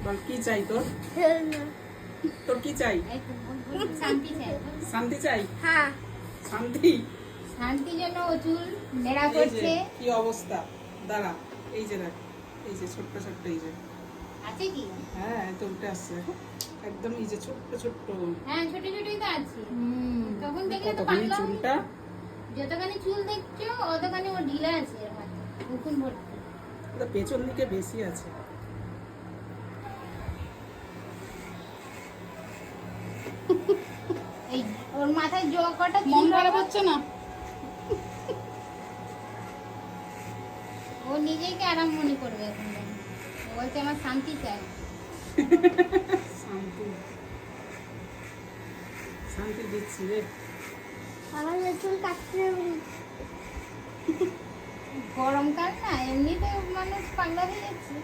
বল কি চাই তোর? তোর কি চাই? শান্তি চাই। শান্তি চাই? হ্যাঁ, শান্তি? শান্তির জন্য ও চুল নেড়া এই যে করছে। কি অবস্থা, দাঁড়া, এই যে দেখ, এই যে ছোট্ট ছোট্ট, এই যে আছে কি? হ্যাঁ এই তো উঠে আসছে একদম, এই যে ছোট্ট ছোট্ট। হ্যাঁ, ছোট ছোটই তো আছে। তখন দেখলে তো কতখানি পারলাম। চুলটা, যতখানি চুল দেখছো অতখানি ও ঢিলা আছে এর মাঝে। উকুন ভর্তি। এটা পেছন দিকে বেশি আছে। এই ওর মাথায় কটা মন চুল খারাপ আছে? হচ্ছে না? ও নিজেকে আরাম মনে করবে এখন থেকে। ও বলছে আমার শান্তি চাই। শান্তি, শান্তি দিচ্ছি রে। আমার চুল কাটতে গরমকাল না, এমনিতে মানুষ পাগলা হয়ে যাচ্ছে।